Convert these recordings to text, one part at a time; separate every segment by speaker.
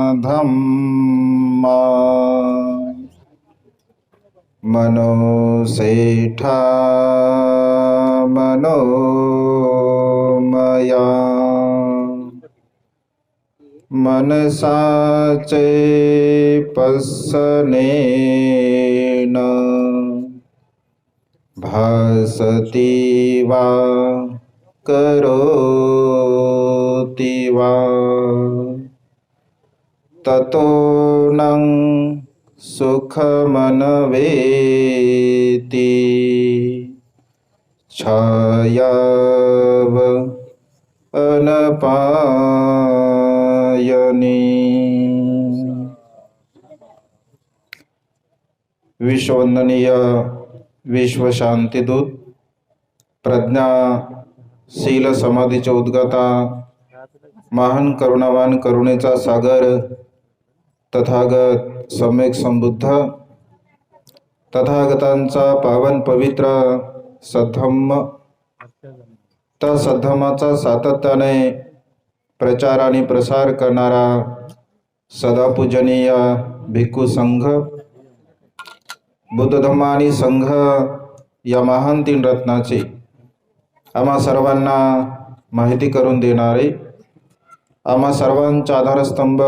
Speaker 1: मनोपुबंगमाधम्मा मनोसेठा मनोमया मनसाचे पस्सनेन भासति वा करोति वा ततो नं सुखमनवेति छायाव अनपायनी। विश्ववंदनीय विश्व शांतिदूत प्रज्ञा शील समाधीचे उद्गाता महान करुणावान करुणेचा सागर तथागत सम्यक संबुद्ध तथागतांचा पावन पवित्र सद्धम्म, त्या सद्धम्माचा सातत्याने प्रचार आणि प्रसार करणारा सदापूजनीय भिक्खू संघ, बुद्ध धम्म आणि संघ या महान तीन रत्नाची आम्हा सर्वांना माहिती करून देणारे, आम्हा सर्वांचा आधारस्तंभ,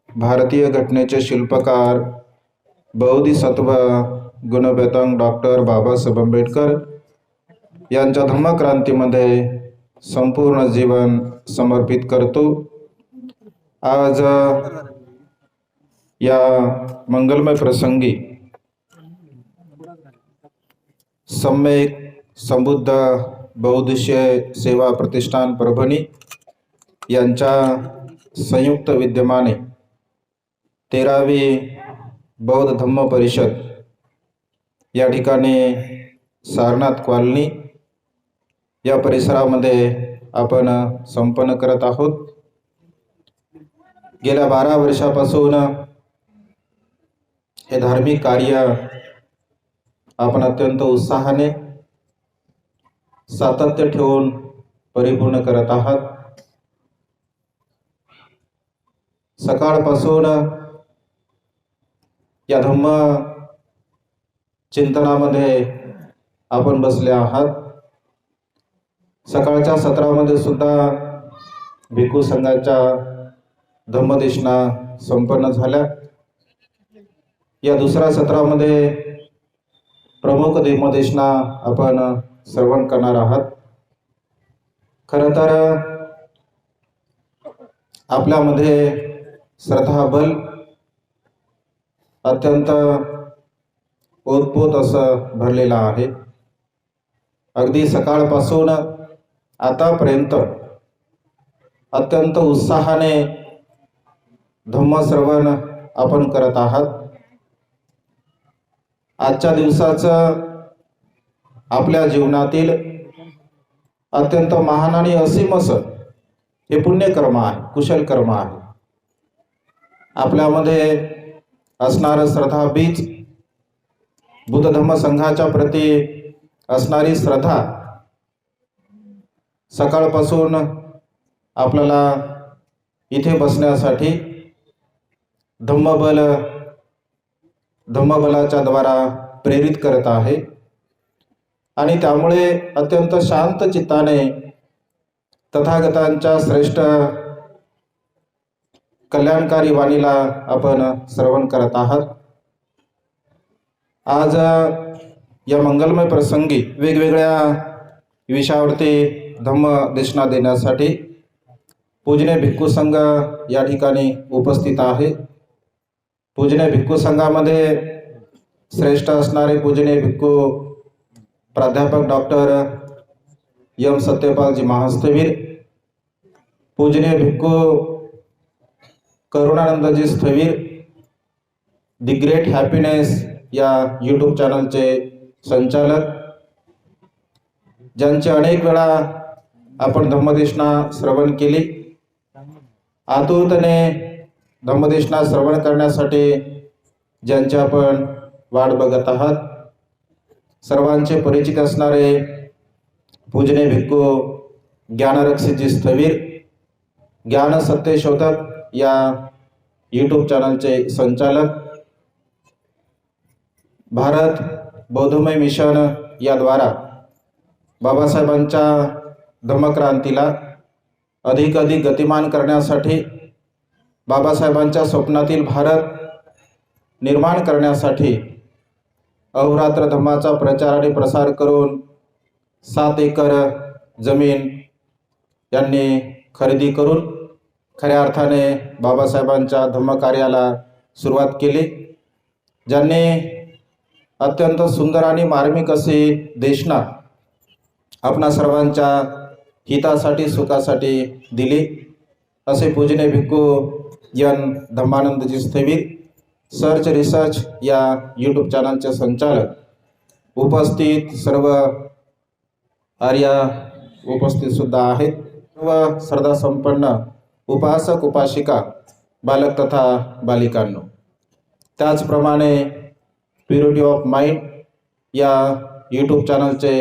Speaker 1: भारतीय घटनेचे शिल्पकार, बोधिसत्व गुणवेतांग डॉक्टर बाबासाहेब आंबेडकर यांच्या धम्मक्रांतीमध्ये संपूर्ण जीवन समर्पित करतो। आज या मंगलमय प्रसंगी सम्यक संबुद्ध बौद्धिशीय सेवा प्रतिष्ठान परभणी यांच्या संयुक्त विद्यमाने 13वी बौद्ध धम्म परिषद या ठिकाणी सारनाथ कॉलनी या परिसरामध्ये आपण संपन्न करत आहोत। गेल्या 12 वर्षापासून हे धार्मिक कार्य आपण अत्यंत उत्साहाने सातत्य ठेवून परिपूर्ण करत आहात। सकाळपासून या धम्म चिंतनामध्ये आपण बसले आहात। सकाळच्या सत्रामध्ये सुद्धा भिक्खू संघाच्या धम्मदेशना संपन्न झाल्या। या दुसऱ्या सत्रामध्ये प्रमुख धम्मदेशना आपण श्रवण करणार आहात। खरं तर आपल्यामध्ये श्रद्धाबल अत्यंत ओतप्रोत असं भरलेलं आहे। अगदी सकाळपासून आतापर्यंत अत्यंत उत्साहाने धम्मश्रवण आपण करत आहात। आजच्या दिवसाचं आपल्या जीवनातील अत्यंत महान आणि असीम असं हे पुण्यकर्म आहे, कुशल कर्म आहे। आपल्यामध्ये असणारं श्रद्धा बीज, बुद्ध धम्म संघाच्या प्रती असणारी श्रद्धा सकाळपासून आपल्याला इथे बसण्यासाठी धम्मबलाच्या द्वारा प्रेरित करत आहे। आणि त्यामुळे अत्यंत शांत चित्ताने तथागतांच्या श्रेष्ठ कल्याणकारी वाणीला आपण श्रवण करत आहात। आज या मंगलमय प्रसंगी वेगवेगळ्या विषयावरती धम्मदेशना देण्यासाठी पूजनीय भिक्खू संघ या ठिकाणी उपस्थित आहे। पूजनीय भिक्खू संघामध्ये श्रेष्ठ असणारे पूजनीय भिक्खू प्राध्यापक डॉक्टर एम सत्यपालजी महास्थवीर, पूजनीय भिक्खू करुणानंदजी स्थवीर, दी ग्रेट हॅपीनेस या यूट्यूब चॅनलचे संचालक, ज्यांचे अनेक वेळा आपण धम्मदेशना श्रवण केली। आतुरतेने धम्मदेशना श्रवण करण्यासाठी ज्यांची आपण वाट बघत आहात, सर्वांचे परिचित असणारे पूजने भिक्खू ज्ञानरक्षितजी स्थवीर ज्ञान सत्यशोधक या यूट्यूब चॅनलचे संचालक, भारत बौद्धमय मिशन याद्वारा बाबासाहेबांच्या धम्मक्रांतीला अधिक गतिमान करण्यासाठी, बाबासाहेबांच्या स्वप्नातील भारत निर्माण करण्यासाठी अहोरात्र धम्माचा प्रचार आणि प्रसार करून 7 एकर जमीन यांनी खरेदी करून खऱ्या अर्थाने बाबासाहेबांच्या धम्मकार्याला सुरुवात केली. ज्यांनी अत्यंत सुंदर आणि मार्मिक असे देशना आपणा सर्वांच्या हितासाठी सुखासाठी दिली. असे पूजनीय भिक्खू एन धम्मानंदजी स्थवीर सर्च रिसर्च या यूट्यूब चॅनलचे संचालक, उपस्थित सर्व आर्य उपस्थित सुद्धा आहेत, सर्व श्रद्धा संपन्न उपासक उपासिका, बालक तथा बालिकांनो, त्याचप्रमाणे प्युरिटी ऑफ माइंड या यूट्यूब चॅनलचे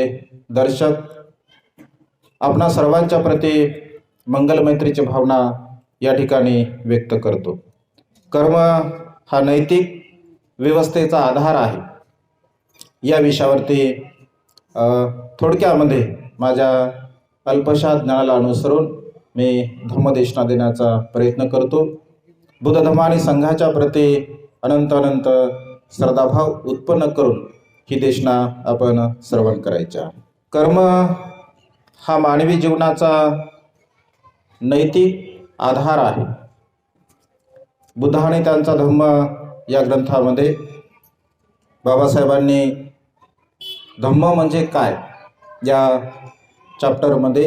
Speaker 1: दर्शक, आपणा सर्वांच्या प्रती मंगलमैत्रीची भावना या ठिकाणी व्यक्त करतो. कर्म हा नैतिक व्यवस्थेचा आधार आहे या विषयावरती थोडक्यामध्ये माझ्या अल्पशा ज्ञानाला अनुसरून मी धम्मदेशना देण्याचा प्रयत्न करतो. बुद्ध धम्म आणि संघाच्या प्रती अनंत श्रद्धाभाव उत्पन्न करून ही देशना आपण श्रवण करायच्या. कर्म हा मानवी जीवनाचा नैतिक आधार आहे. बुद्ध आणि त्यांचा धम्म या ग्रंथामध्ये बाबासाहेबांनी धम्म म्हणजे काय या चॅप्टरमध्ये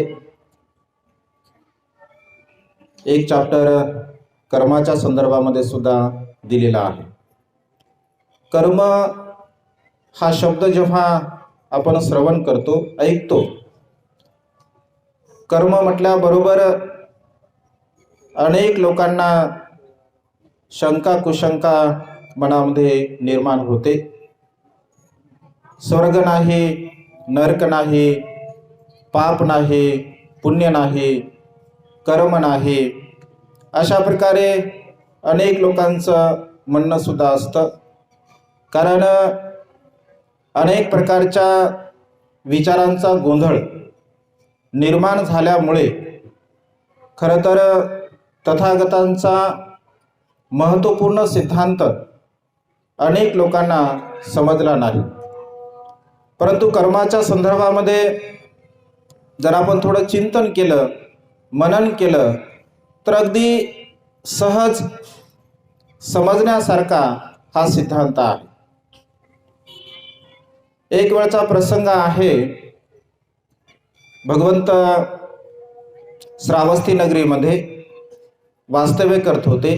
Speaker 1: एक चॅप्टर कर्माच्या संदर्भामध्ये सुद्धा दिलेला आहे. कर्म हा शब्द जेव्हा आपण श्रवण करतो, ऐकतो, कर्म म्हटल्याबरोबर अनेक लोकांना शंका कुशंका मनामध्ये निर्माण होते. स्वर्ग नाही, नरक नाही, पाप नाही, पुण्य नाही, कर्म नाही, अशा प्रकारे अनेक लोकांचं म्हणणं सुद्धा असतं. कारण अनेक प्रकारच्या विचारांचा गोंधळ निर्माण झाल्यामुळे खरं तर तथागतांचा महत्त्वपूर्ण सिद्धांत अनेक लोकांना समजला नाही. परंतु कर्माच्या संदर्भामध्ये जर आपण थोडं चिंतन केलं, मनन केलं, तर अगदी सहज समजण्यासारखा हा सिद्धांत आहे. एक वेळचा प्रसंग आहे. भगवंत श्रावस्ती नगरीमध्ये वास्तव्य करत होते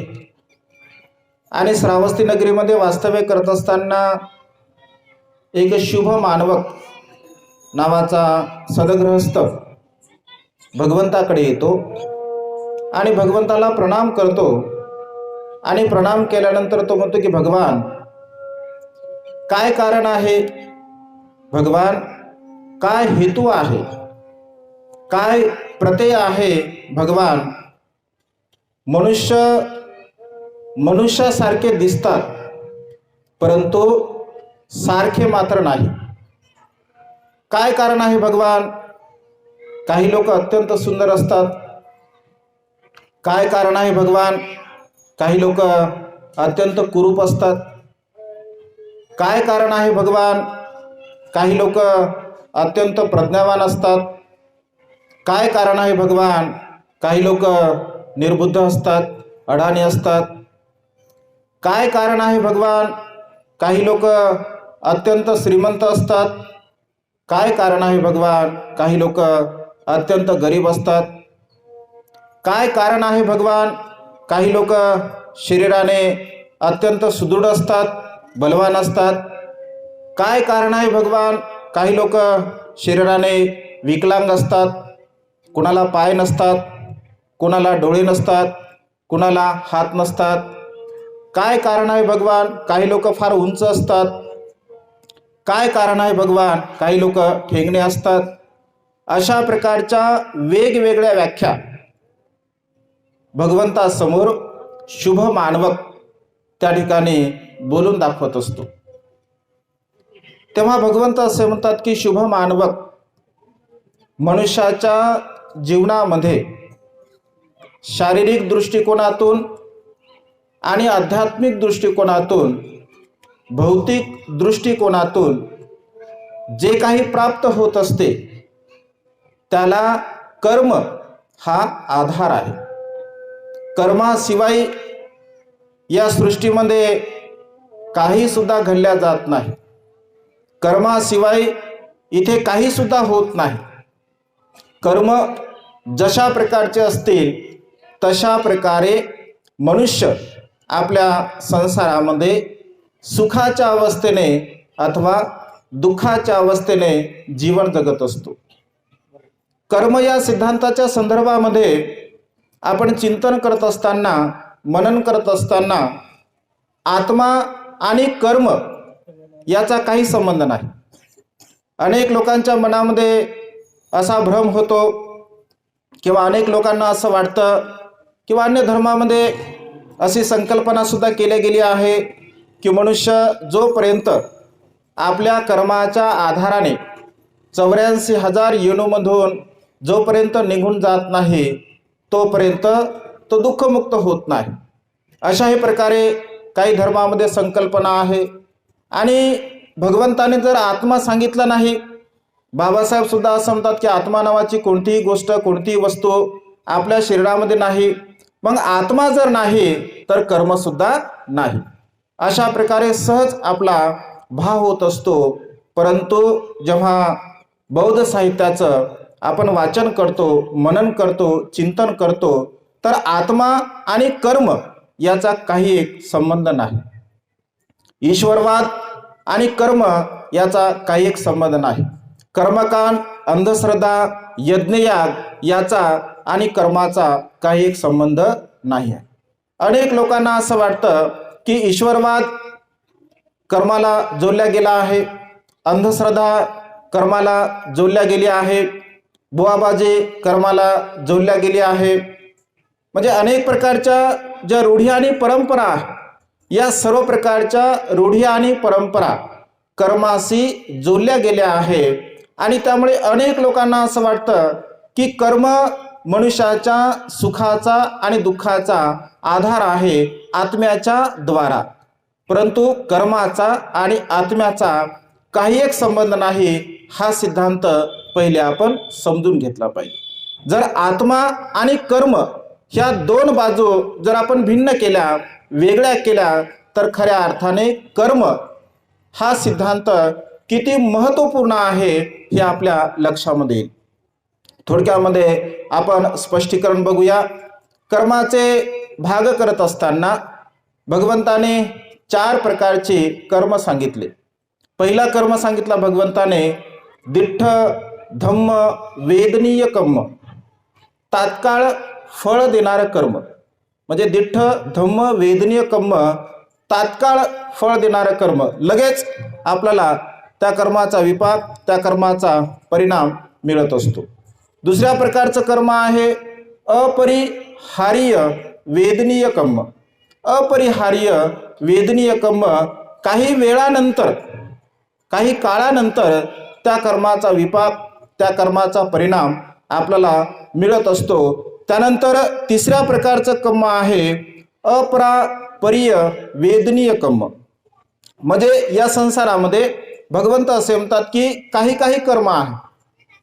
Speaker 1: आणि श्रावस्ती नगरीमध्ये वास्तव्य करत असताना एक शुभ मानवक नावाचा सदगृहस्थ भगवंताकडे येतो आणि भगवंताला प्रणाम करतो. आणि प्रणाम केल्यानंतर तो म्हणतो की भगवान, काय कारण आहे, भगवान काय हेतू आहे, काय प्रत्यय आहे, भगवान मनुष्यासारखे दिसतात परंतु सारखे मात्र नाही. काय कारण आहे भगवान? काही लोक अत्यंत सुंदर असतात. काय कारण आहे भगवान? काही लोक अत्यंत कुरूप असतात. काय कारण आहे भगवान? काही लोक अत्यंत प्रज्ञावान असतात. काय कारण आहे भगवान? काही लोक निर्बुद्ध असतात, अडाणी असतात. काय कारण आहे भगवान? काही लोक अत्यंत श्रीमंत असतात. काय कारण आहे भगवान? काही लोक अत्यंत गरीब असतात. काय कारण आहे भगवान? काही लोक शरीराने अत्यंत सुदृढ असतात, बलवान असतात. काय कारण आहे भगवान? काही लोक शरीराने विकलांग असतात, कुणाला पाय नसतात, कुणाला डोळे नसतात, कुणाला हात नसतात. काय कारण आहे भगवान? काही लोक फार उंच असतात. काय कारण आहे भगवान? काही लोक ठेंगणे असतात. अशा प्रकारच्या वेगवेगळ्या व्याख्या भगवंतासमोर शुभ मानवक त्या ठिकाणी बोलून दाखवत असतो। तेव्हा भगवंत असे म्हणतात की शुभ मानवक मनुष्याच्या जीवनामध्ये शारीरिक दृष्टिकोनातून आणि आध्यात्मिक दृष्टिकोनातून भौतिक दृष्टिकोनातून जे काही प्राप्त होत असते त्याला कर्म हा आधार आहे। कर्माशिवाय या सृष्टीमध्ये काही सुद्धा घडल्या जात नाही। कर्माशिवाय इथे काही सुद्धा होत नाही। कर्म जशा प्रकारचे असतील तशा प्रकारे मनुष्य आपल्या संसारामध्ये सुखाच्या अवस्थेने अथवा दुःखाच्या अवस्थेने जीवन जगत असतो। कर्म या सिद्धांताच्या संदर्भामध्ये आपण चिंतन करत असताना, मनन करत असताना आत्मा आणि कर्म याचा काही संबंध नाही। अनेक लोकांच्या मनामध्ये असा भ्रम होतो किंवा अनेक लोकांना असं वाटतं किंवा अन्य धर्मामध्ये अशी संकल्पना सुद्धा केली गेली आहे की मनुष्य जोपर्यंत आपल्या कर्माच्या आधाराने 84,000 योनीमधून जोपर्यंत निघून जात नाही तोपर्यंत तो दुःखमुक्त होत नाही। अशाही प्रकारे काही धर्मामध्ये संकल्पना आहे। आणि भगवंताने जर आत्मा सांगितला नाही, बाबासाहेब सुद्धा असं म्हणतात की आत्मा नावाची कोणतीही गोष्ट, कोणतीही वस्तू आपल्या शरीरामध्ये नाही। मग आत्मा जर नाही तर कर्म सुद्धा नाही। अशा प्रकारे सहज आपला भाव होत असतो। परंतु जेव्हा बौद्ध साहित्याचं आपण वाचन करतो, मनन करतो, चिंतन करतो तर आत्मा आणि कर्म याचा काही एक संबंध नाही। ईश्वरवाद आणि कर्म याचा काही एक संबंध नाही। कर्मकांड, अंधश्रद्धा, यज्ञयाग याचा आणि कर्माचा काही एक संबंध नाही आहे। अनेक लोकांना असं वाटतं की ईश्वरवाद कर्माला जोडल्या गेला आहे, अंधश्रद्धा कर्माला जोडल्या गेली आहे, बुवाबाजी कर्माला जोडल्या गेली आहे। म्हणजे अनेक प्रकारच्या ज्या रूढी आणि परंपरा, या सर्व प्रकारच्या रूढी आणि परंपरा कर्माशी जोडल्या गेल्या आहे। आणि त्यामुळे अनेक लोकांना असं वाटतं की कर्म मनुष्याच्या सुखाचा आणि दुःखाचा आधार आहे आत्म्याच्या द्वारा। परंतु कर्माचा आणि आत्म्याचा काही एक संबंध नाही। हा सिद्धांत पहिले आपण समजून घेतला पाहिजे। जर आत्मा आणि कर्म ह्या दोन बाजू जर आपण भिन्न केल्या, वेगळ्या केल्या तर खऱ्या अर्थाने कर्म हा सिद्धांत किती महत्त्वपूर्ण आहे हे आपल्या लक्षामध्ये येईल। थोडक्यामध्ये आपण स्पष्टीकरण बघूया। कर्माचे भाग करत असताना भगवंताने 4 प्रकारचे कर्म सांगितले। पहिला कर्म सांगितला भगवंताने दिठ्ठ धम्म वेदनीय कर्म, तात्काळ फळ देणारं कर्म। म्हणजे दिठ्ठ धम्म वेदनीय कर्म, तात्काळ फळ देणारं कर्म, लगेच आपल्याला त्या कर्माचा विपाक, त्या कर्माचा परिणाम मिळत असतो। दुसऱ्या प्रकारचं कर्म आहे अपरिहार्य वेदनीय कर्म। अपरिहार्य वेदनीय कर्म काही वेळानंतर, काही काळानंतर त्या कर्माचा विपाक, त्या कर्माचा परिणाम आपल्याला मिळत असतो। त्यानंतर तिसऱ्या प्रकारचं कर्म आहे अपरापरीय वेदनीय कर्म। म्हणजे या संसारामध्ये भगवंत असे म्हणतात की काही काही कर्म आहे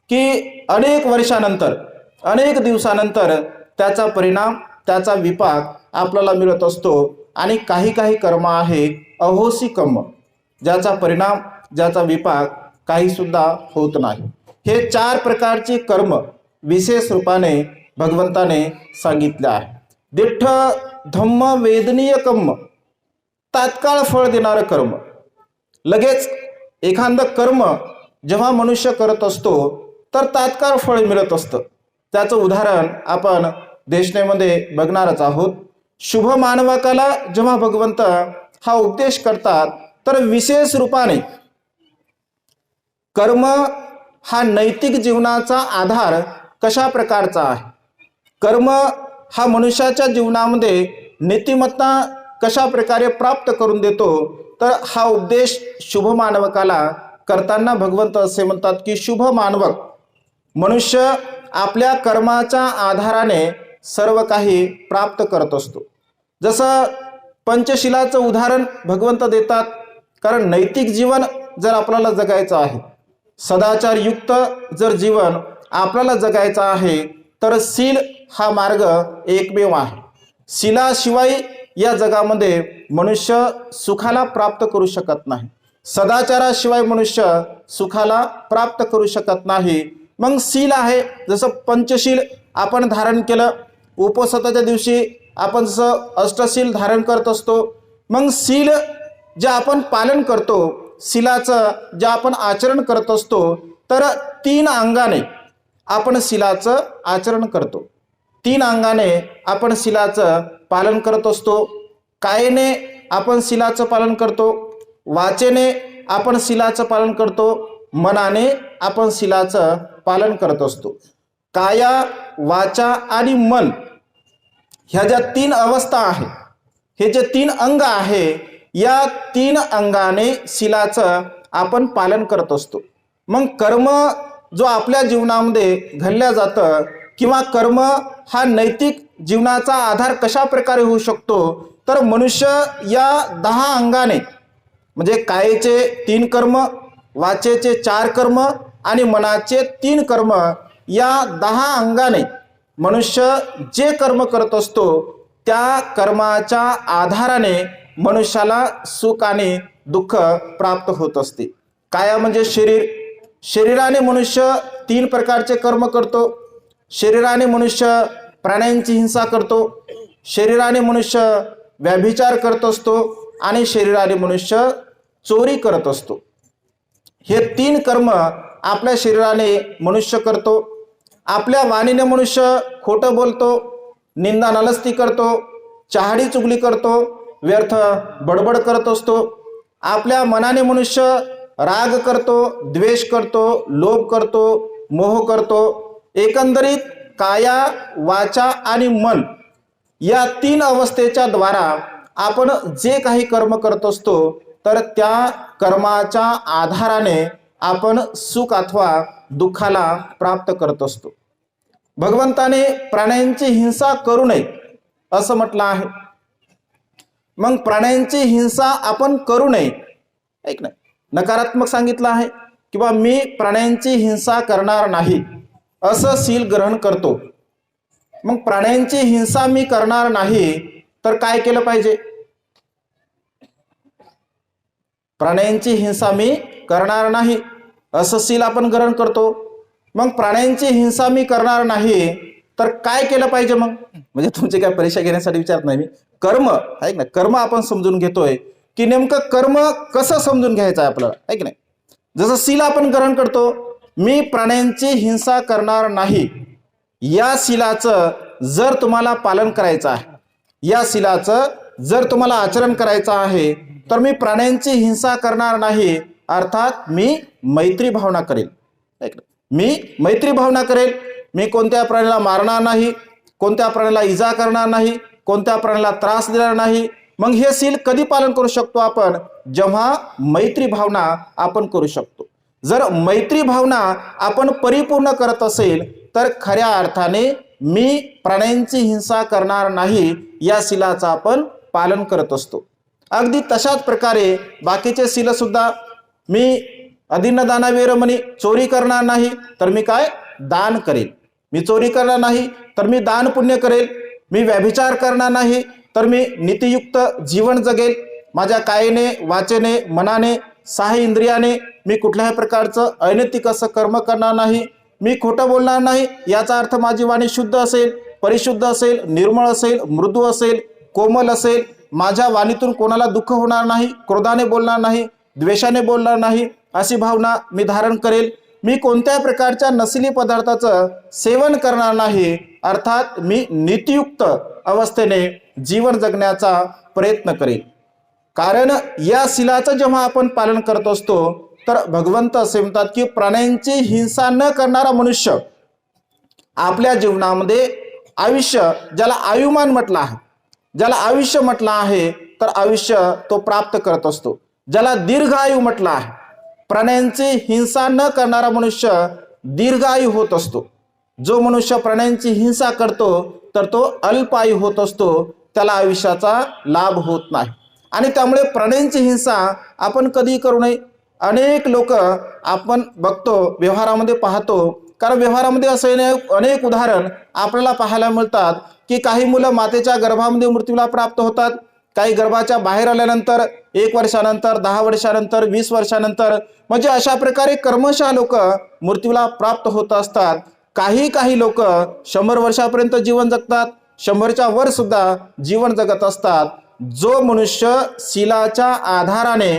Speaker 1: की अनेक वर्षानंतर, अनेक दिवसानंतर त्याचा परिणाम, त्याचा विपाक आपल्याला मिळत असतो। आणि काही काही कर्म आहे अहोसी कर्म, ज्याचा परिणाम, ज्याचा विपाक काही सुद्धा होत नाही। हे 4 प्रकारचे कर्म विशेष रूपाने भगवंताने सांगितले आहे। दिठ्ठ धम्म वेदनीय कर्म, तात्काळ फळ देणारं कर्म। लगेच एखादं कर्म जेव्हा मनुष्य करत असतो तर तात्काळ फळ मिळत असतं। त्याचं उदाहरण आपण देशनेमध्ये बघणारच आहोत। शुभ मानवकाला जेव्हा भगवंत हा उपदेश करतात तर विशेष रूपाने कर्म हा नैतिक जीवनाचा आधार कशा प्रकारचा आहे, कर्म हा मनुष्याच्या जीवनामध्ये नीतिमत्ता कशा प्रकारे प्राप्त करून देतो, तर हा उपदेश शुभ मानवकाला करताना भगवंत असे म्हणतात की शुभ मानवक मनुष्य आपल्या कर्माच्या आधाराने सर्व काही प्राप्त करत असतो. जसं पंचशिलाचं उदाहरण भगवंत देतात, कारण नैतिक जीवन जर आपल्याला जगायचं आहे, सदाचारयुक्त जर जीवन आपल्याला जगायचं आहे, तर शील हा मार्ग एकमेव आहे. शीलाशिवाय या जगामध्ये मनुष्य सुखाला प्राप्त करू शकत नाही, सदाचाराशिवाय मनुष्य सुखाला प्राप्त करू शकत नाही. मग शील आहे, जसं पंचशील आपण धारण केलं, उपवासाच्या दिवशी आपण जसं अष्टशील धारण करत असतो. मग शील जे आपण पालन करतो, शीलाचं जे आपण आचरण करत असतो, तर 3 अंगाने आपण शीलाचं आचरण करतो, 3 अंगाने आपण शीलाचं पालन करत असतो. कायेने आपण शीलाचं पालन करतो, वाचेने आपण शीलाचं पालन करतो, मनाने आपण शीलाचं पालन करत असतो. काया, वाचा आणि मन ह्या ज्या 3 अवस्था आहे, हे जे 3 अंग आहे, या 3 अंगाने शीलाचं आपण पालन करत असतो. मग कर्म जो आपल्या जीवनामध्ये घडल्या जातं, किंवा कर्म हा नैतिक जीवनाचा आधार कशा प्रकारे होऊ शकतो, तर मनुष्य या 10 अंगाने म्हणजे कायेचे 3 कर्म, वाचेचे 4 कर्म आणि मनाचे 3 कर्म, या 10 अंगाने मनुष्य जे कर्म करत असतो, त्या कर्माच्या आधाराने मनुष्याला सुख आणि दुःख प्राप्त होत असते. काया म्हणजे शरीर, शरीराने मनुष्य 3 प्रकारचे कर्म करतो. शरीराने मनुष्य प्राण्यांची हिंसा करतो, शरीराने मनुष्य व्यभिचार करत असतो आणि शरीराने मनुष्य चोरी करत असतो. हे 3 कर्म आपल्या शरीराने मनुष्य करतो. आपल्या वाणीने मनुष्य खोटं बोलतो, निंदा नलस्ती करतो, चहाडी चुगली करतो, व्यर्थ बडबड करत असतो. आपल्या मनाने मनुष्य राग करतो, द्वेष करतो, लोभ करतो, मोह करतो. एकंदरीत काया, वाचा आणि मन या 3 अवस्थेच्या द्वारा आपण जे काही कर्म करत असतो, तर त्या कर्माच्या आधाराने आपण सुख अथवा दुःखाला प्राप्त करत असतो. भगवंताने प्राण्यांची हिंसा करू नये असं म्हटलं आहे. मग प्राण्यांची हिंसा आपण करू नये, ऐक ना, नकारात्मक सांगितलं आहे की बा मी प्राण्यांची हिंसा करणार नाही असं शील ग्रहण करतो. मग प्राण्यांची हिंसा मी करणार नाही तर काय केलं पाहिजे? प्राण्यांची हिंसा मी करणार नाही असं शील आपण ग्रहण करतो. मग प्राण्यांची हिंसा मी करणार नाही तर काय केलं पाहिजे? मग म्हणजे तुमची काय परीक्षा घेण्यासाठी विचारत नाही मी, कर्म ऐक ना, कर्म आपण समजून घेतोय की नेमकं कर्म कसं समजून घ्यायचं आहे आपल्याला, ऐक नाही. जसं शील आपण ग्रहण करतो, मी प्राण्यांची हिंसा करणार नाही, या शीलाचं जर तुम्हाला पालन करायचं आहे, या शीलाचं जर तुम्हाला आचरण करायचं आहे, तर मी प्राण्यांची हिंसा करणार नाही, अर्थात मी मैत्री भावना करेल. मी मैत्री भावना करेल, मी कोणत्या प्राण्याला मारणार नाही, कोणत्या प्राण्याला इजा करणार नाही, कोणत्या प्राण्याला त्रास देणार नाही. मग हे शील कधी पालन करू शकतो आपण? जेव्हा मैत्री भावना आपण करू शकतो. जर मैत्री भावना आपण परिपूर्ण करत असेल तर खऱ्या अर्थाने मी प्राण्यांची हिंसा करणार नाही या शीलाचं आपण पालन करत असतो. अगदी तशाच प्रकारे बाकीचे शील सुद्धा, मी अदिन्न दानवीरमणी, चोरी करणार नाही तर मी काय दान करेल, मी चोरी करणार नाही तर मी दान पुण्य करेल, मी व्यभिचार करणार नाही तर मी नीतियुक्त जीवन जगेल, माझ्या कायेने, वाचेने, मनाने, 6 इंद्रियाने मी कुठल्याही प्रकारचं अनैतिक असं कर्म करणार नाही, मी खोटं बोलणार नाही, याचा अर्थ माझी वाणी शुद्ध असेल, परिशुद्ध असेल, निर्मळ असेल, मृदू असेल, कोमल असेल, माझ्या वाणीतून कोणाला दुःख होणार नाही, क्रोधाने बोलणार नाही, द्वेषाने बोलणार नाही अशी भावना मी धारण करेल, मी कोणत्याही प्रकारच्या नशिली पदार्थाचं सेवन करणार नाही, अर्थात मी नीतियुक्त अवस्थेने जीवन जगण्याचा प्रयत्न करेल. कारण या शीलाचं जेव्हा आपण पालन करत असतो तर भगवंत असे म्हणतात की प्राण्यांची हिंसा न करणारा मनुष्य आपल्या जीवनामध्ये आयुष्य, ज्याला आयुमान म्हटलं आहे, ज्याला आयुष्य म्हटलं आहे, तर आयुष्य तो प्राप्त करत असतो. ज्याला दीर्घायू म्हटलं आहे, प्राण्यांची हिंसा न करणारा मनुष्य दीर्घायू होत असतो. जो मनुष्य प्राण्यांची हिंसा करतो तर तो अल्पायू होत असतो, त्याला आयुष्याचा लाभ होत नाही. आणि त्यामुळे प्राण्यांची हिंसा आपण कधी करू नये. अनेक लोक आपण बघतो, व्यवहारामध्ये पाहतो, कारण व्यवहारामध्ये असे अनेक उदाहरण आपल्याला पाहायला मिळतात की काही मुलं मातेच्या गर्भामध्ये मृत्यूला प्राप्त होतात, काही गर्भाच्या बाहेर आल्यानंतर 1 वर्षानंतर, 10 वर्षानंतर, 20 वर्षानंतर, म्हणजे अशा प्रकारे कर्मशः लोक मृत्यूला प्राप्त होत असतात. काही लोक 100 वर्षापर्यंत जीवन जगतात, 100च्या वर सुद्धा जीवन जगत असतात. जो मनुष्य शीलाच्या आधाराने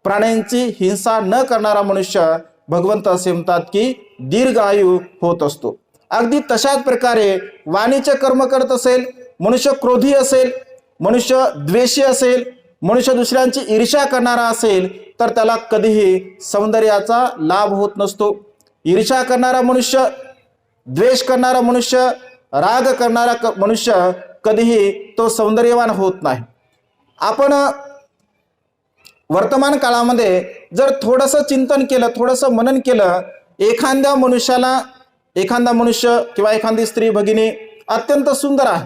Speaker 1: प्राण्यांची हिंसा न करणारा मनुष्य, भगवंत असे म्हणतात की दीर्घायू होत असतो. अगदी तशाच प्रकारे वाणीचे कर्म करत असेल, मनुष्य क्रोधी असेल, मनुष्य द्वेषी असेल, मनुष्य दुसऱ्यांची ईर्ष्या करणारा असेल, तर त्याला कधीही सौंदर्याचा लाभ होत नसतो. ईर्ष्या करणारा मनुष्य, द्वेष करणारा मनुष्य, राग करणारा मनुष्य कधीही तो सौंदर्यवान होत नाही. आपण वर्तमान काळामध्ये जर थोडंसं चिंतन केलं, थोडंसं मनन केलं, एखाद्या मनुष्याला, एखादा मनुष्य किंवा एखादी स्त्री भगिनी अत्यंत सुंदर आहे,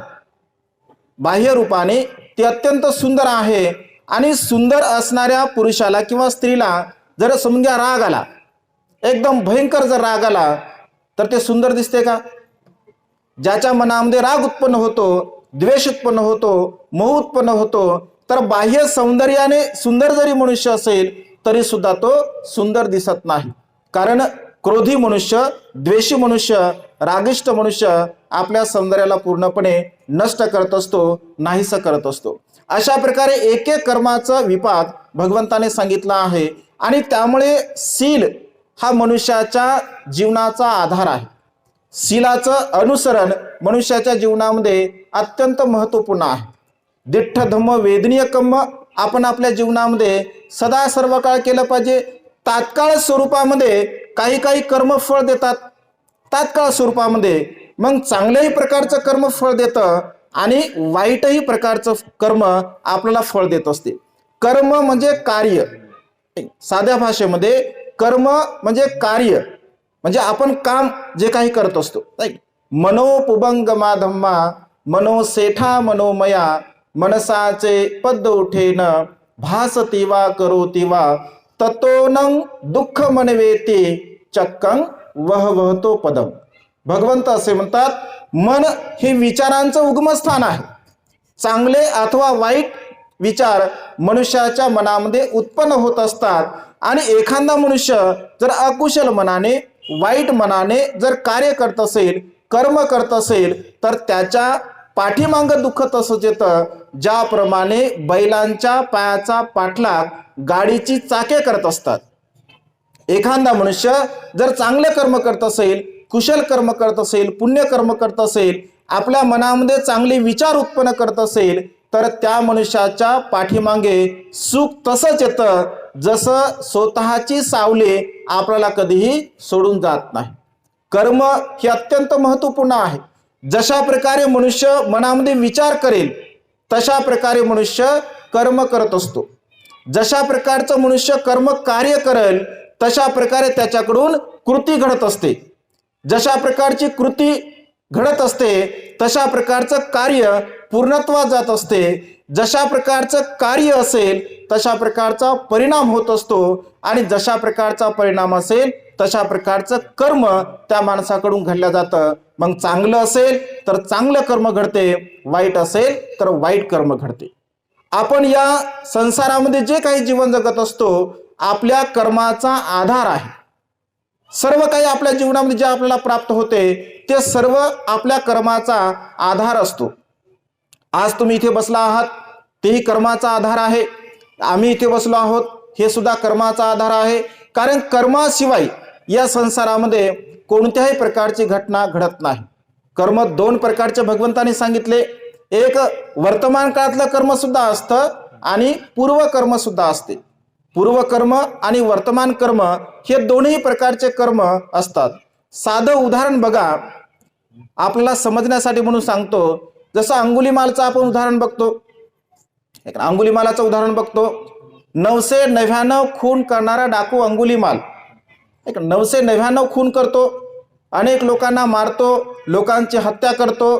Speaker 1: बाह्य रूपाने ती अत्यंत सुंदर आहे, आणि सुंदर असणाऱ्या पुरुषाला किंवा स्त्रीला जर समजा राग आला, एकदम भयंकर जर राग आला, तर ते सुंदर दिसते का? ज्याच्या मनामध्ये राग उत्पन्न होतो, द्वेष उत्पन्न होतो, मोह उत्पन्न होतो, तर बाह्य सौंदर्याने सुंदर जरी मनुष्य असेल तरी सुद्धा तो सुंदर दिसत नाही. कारण क्रोधी मनुष्य, द्वेषी मनुष्य, रागिष्ट मनुष्य आपल्या सौंदर्याला पूर्णपणे नष्ट करत असतो, नाहीसं करत असतो. अशा प्रकारे एक एक कर्माचा विपाक भगवंताने सांगितला आहे. आणि त्यामुळे शील हा मनुष्याच्या जीवनाचा आधार आहे. शीलाचं अनुसरण मनुष्याच्या जीवनामध्ये अत्यंत महत्त्वपूर्ण आहे. दिठ्ठ धम्म वेदनीय कर्म आपण आपल्या जीवनामध्ये सदा सर्व काळ केलं पाहिजे. तात्काळ स्वरूपामध्ये काही कर्मफळ देतात, तात्काळ स्वरूपामध्ये, मग चांगल्याही प्रकारचं कर्मफळ देतं आणि वाईटही प्रकारचं कर्म आपल्याला फळ देत असते. कर्म म्हणजे कार्य, साध्या भाषेमध्ये कर्म म्हणजे कार्य, म्हणजे आपण काम जे काही करत असतो. मनोपुबंगमा धम्मा मनोसेठा मनोमया मनसाचे पद उठेन भासतीवा करोतीवा ततोनं दुःख मनवेते चक्कं वहवहतो पदम. भगवंत असे म्हणतात, मन हे विचारांचं उगमस्थान आहे. चांगले अथवा वाईट विचार मनुष्याच्या मनामध्ये उत्पन्न होत असतात. आणि एखादा मनुष्य जर अकुशल मनाने, वाईट मनाने जर कार्य करत असेल, कर्म करत असेल, तर त्याच्या पाठीमांग दुःख तसंच येतं, ज्याप्रमाणे बैलांच्या पायाचा पाठलाग गाडीची चाके करत असतात. एखादा मनुष्य जर चांगले कर्म करत असेल, कुशल कर्म करत असेल, पुण्य कर्म करत असेल, आपल्या मनामध्ये चांगले विचार उत्पन्न करत असेल, तर त्या मनुष्याच्या पाठीमागे सुख तसंच येतं, जसं स्वतःची सावली आपल्याला कधीही सोडून जात नाही. कर्म हे अत्यंत महत्त्वपूर्ण आहे. जशा प्रकारे मनुष्य मनामध्ये विचार करेल तशा प्रकारे मनुष्य कर्म करत असतो. जशा प्रकारचं मनुष्य कर्म कार्य करेल तशा प्रकारे त्याच्याकडून कृती घडत असते. जशा प्रकारची कृती घडत असते तशा प्रकारचं कार्य पूर्णत्वात जात असते. जशा प्रकारचं कार्य असेल तशा प्रकारचा परिणाम होत असतो, आणि जशा प्रकारचा परिणाम असेल तशा प्रकारचं कर्म त्या माणसाकडून घडलं जातं. मग चांगलं असेल तर चांगलं कर्म घडते, वाईट असेल तर वाईट कर्म घडते. आपण या संसारामध्ये जे काही जीवन जगत असतो, आपल्या कर्माचा आधार आहे. सर्व काही आपल्या जीवनामध्ये जे आपल्याला प्राप्त होते ते सर्व आपल्या कर्माचा आधार असतो. आज तुम्ही इथे बसला आहात, तेही कर्माचा आधार आहे. आम्ही इथे बसलो आहोत, हे सुद्धा कर्माचा आधार आहे. कारण कर्माशिवाय या संसारामध्ये कोणत्याही प्रकारची घटना घडत नाही. कर्म 2 प्रकारचे भगवंताने सांगितले. एक वर्तमान काळातलं कर्म सुद्धा असतं आणि पूर्व कर्म सुद्धा असते. पूर्वकर्म आणि वर्तमान कर्म हे दोन्ही प्रकारचे कर्म असतात. साधं उदाहरण बघा, आपल्याला समजण्यासाठी म्हणून सांगतो. जसं अंगुलीमालचं आपण उदाहरण बघतो, अंगुलीमालाचं उदाहरण बघतो. 999 खून करणारा डाकू अंगुलीमाल 999 खून करतो, अनेक लोकांना मारतो, लोकांची हत्या करतो.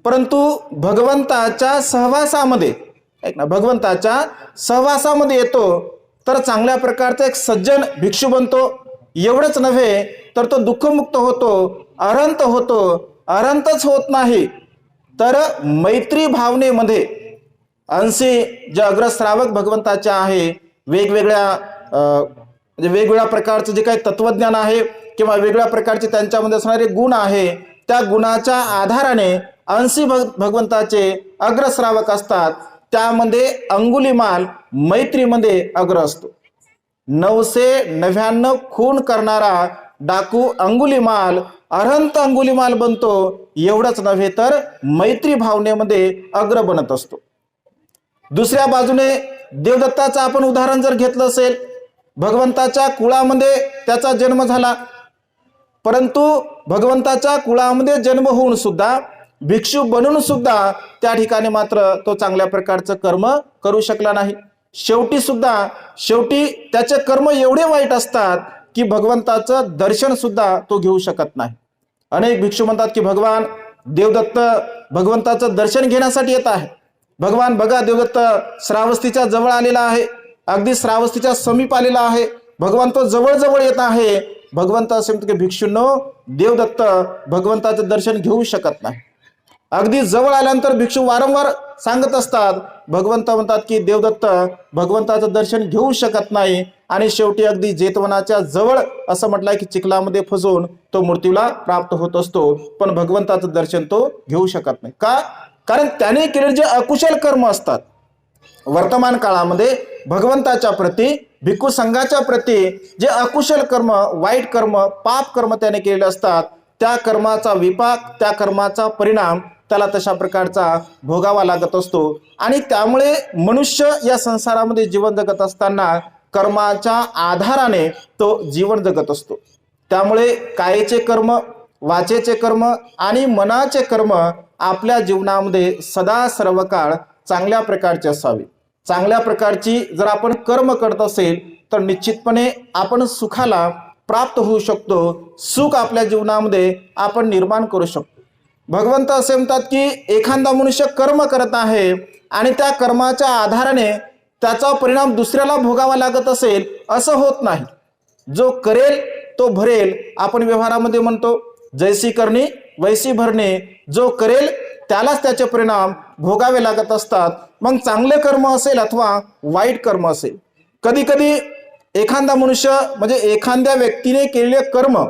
Speaker 1: परंतु भगवंताच्या सहवासामध्ये भगवंताच्या सहवासामध्ये येतो तर चांगल्या प्रकारचा एक सज्जन भिक्षू बनतो. एवढंच नव्हे तर तो दुःखमुक्त होतो, अरहंत होतो. अरहंतच होत नाही तर मैत्री भावनेमध्ये अंशी जे अग्रश्रावक भगवंताचे आहे, वेगवेगळ्या प्रकारचं जे काही तत्वज्ञान आहे किंवा वेगळ्या प्रकारचे त्यांच्यामध्ये असणारे गुण आहे, त्या गुणाच्या आधाराने अंशी भगवंताचे अग्रश्रावक असतात. त्यामध्ये अंगुलीमाल मैत्रीमध्ये अग्र असतो. 999 खून करणारा डाकू अंगुलीमाल अरहंत अंगुलीमाल बनतो. एवढंच नव्हे तर मैत्री भावनेमध्ये अग्र बनत असतो. दुसऱ्या बाजूने देवदत्ताचं आपण उदाहरण जर घेतलं असेल, भगवंताच्या कुळामध्ये त्याचा जन्म झाला, परंतु भगवंताच्या कुळामध्ये जन्म होऊन सुद्धा भिक्षू बनून सुद्धा त्या ठिकाणी मात्र तो चांगल्या प्रकारचं कर्म करू शकला नाही. शेवटी त्याचे कर्म एवढे वाईट असतात की भगवंताचं दर्शन सुद्धा तो घेऊ शकत नाही. अनेक भिक्षू म्हणतात की भगवान देवदत्त भगवंताचं दर्शन घेण्यासाठी येत आहे. भगवान बघा, देवदत्त श्रावस्तीच्या जवळ आलेला आहे, अगदी श्रावस्तीच्या समीप आलेला आहे, भगवान तो जवळ येत आहे. भगवंत असे म्हणतो की भिक्षूंनो, देवदत्त भगवंताचं दर्शन घेऊ शकत नाही. अगदी जवळ आल्यानंतर भिक्षू वारंवार सांगत असतात, भगवंत म्हणतात की देवदत्त भगवंताचं दर्शन घेऊ शकत नाही. आणि शेवटी अगदी जेतवनाच्या जवळ असं म्हटलंय की चिखलामध्ये फसवून तो मृत्यूला प्राप्त होत असतो, पण भगवंताचं दर्शन तो घेऊ शकत नाही. का? कारण त्याने केलेले जे अकुशल कर्म असतात, वर्तमान काळामध्ये भगवंताच्या प्रती, भिक्खू संघाच्या प्रती जे अकुशल कर्म, वाईट कर्म, पाप कर्म त्याने केलेले असतात, त्या कर्माचा विपाक, त्या कर्माचा परिणाम त्याला तशा प्रकारचा भोगावा लागत असतो. आणि त्यामुळे मनुष्य या संसारामध्ये जीवन जगत असताना कर्माच्या आधाराने तो जीवन जगत असतो. त्यामुळे कायेचे कर्म, वाचेचे कर्म आणि मनाचे कर्म आपल्या जीवनामध्ये सदा सर्व काळ चांगल्या प्रकारचे असावे. चांगल्या प्रकारची जर आपण कर्म करत असेल तर निश्चितपणे आपण सुखाला प्राप्त होऊ शकतो. सुख आपल्या जीवनामध्ये आपण निर्माण करू शकतो. भगवंत असे म्हणतात की एखादा मनुष्य कर्म करत आहे आणि त्या कर्माच्या आधाराने त्याचा परिणाम दुसऱ्याला भोगावा लागत असेल, असं होत नाही. जो करेल तो भरेल. आपण व्यवहारामध्ये म्हणतो जैसी करणी वैसी भरणे. जो करेल त्यालाच त्याचे परिणाम भोगावे लागत असतात. मग चांगले कर्म असेल अथवा वाईट कर्म असेल, कधी कधी एखादा मनुष्य म्हणजे एखाद्या व्यक्तीने केलेले कर्म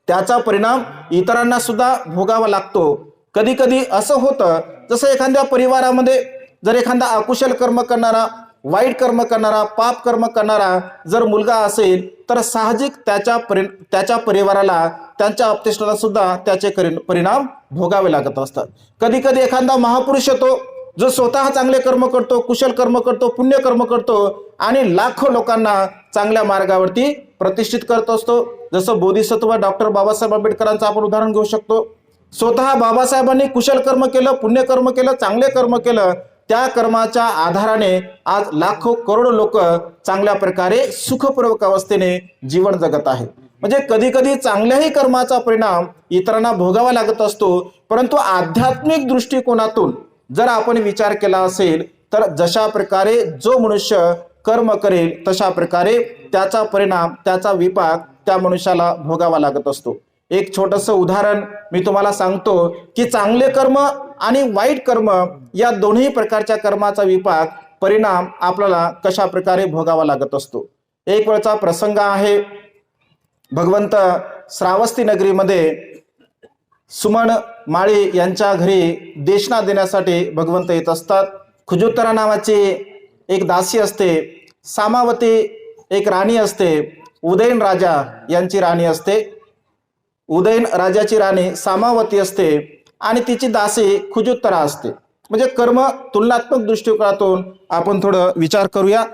Speaker 1: त्याचा परिणाम इतरांना सुद्धा भोगावा लागतो. कधी कधी असं होतं, जसं एखाद्या परिवारामध्ये जर एखादा अकुशल कर्म करणारा, वाईट कर्म करणारा, पाप कर्म करणारा जर मुलगा असेल तर साहजिक त्याच्या परिवाराला, त्यांच्या अपतेष्टाला सुद्धा त्याचे परिणाम भोगावे लागत असतात. कधी कधी एखादा महापुरुष येतो जो स्वतः चांगले कर्म करतो, कुशल कर्म करतो, पुण्य कर्म करतो आणि लाखो लोकांना चांगल्या मार्गावरती प्रतिष्ठित करत असतो. जसं बोधिसत्व डॉक्टर बाबासाहेब आंबेडकरांचं आपण उदाहरण घेऊ शकतो. स्वतः बाबासाहेबांनी कुशल कर्म केलं, पुण्यकर्म केलं, चांगले कर्म केलं. त्या कर्माच्या आधाराने आज लाखो करोडो लोक चांगल्या प्रकारे सुखपूर्वक अवस्थेने जीवन जगत आहेत. म्हणजे कधी कधी चांगल्याही कर्माचा परिणाम इतरांना भोगावा लागत असतो. परंतु आध्यात्मिक दृष्टिकोनातून जर आपण विचार केला असेल तर जशा प्रकारे जो मनुष्य कर्म करेल तशा प्रकारे त्याचा परिणाम, त्याचा विपाक त्या मनुष्याला भोगावा लागत असतो. एक छोटंसं उदाहरण मी तुम्हाला सांगतो की चांगले कर्म आणि वाईट कर्म या दोन्ही प्रकारच्या कर्माचा विपाक, परिणाम आपल्याला कशा प्रकारे भोगावा लागत असतो. एक वेळचा प्रसंग आहे. भगवंत श्रावस्ती नगरीमध्ये सुमन माळी यांच्या घरी देशना देण्यासाठी भगवंत येत असतात. खुजुत्तरा नावाची एक दासी असते, सामावती एक राणी असते, उदयन राजा यांची राणी असते. उदयन राजाची राणी सामावती असते आणि तिची दासी खुजुत्तरा असते. म्हणजे कर्म तुलनात्मक दृष्टिकोनातून आपण थोडं विचार करूया.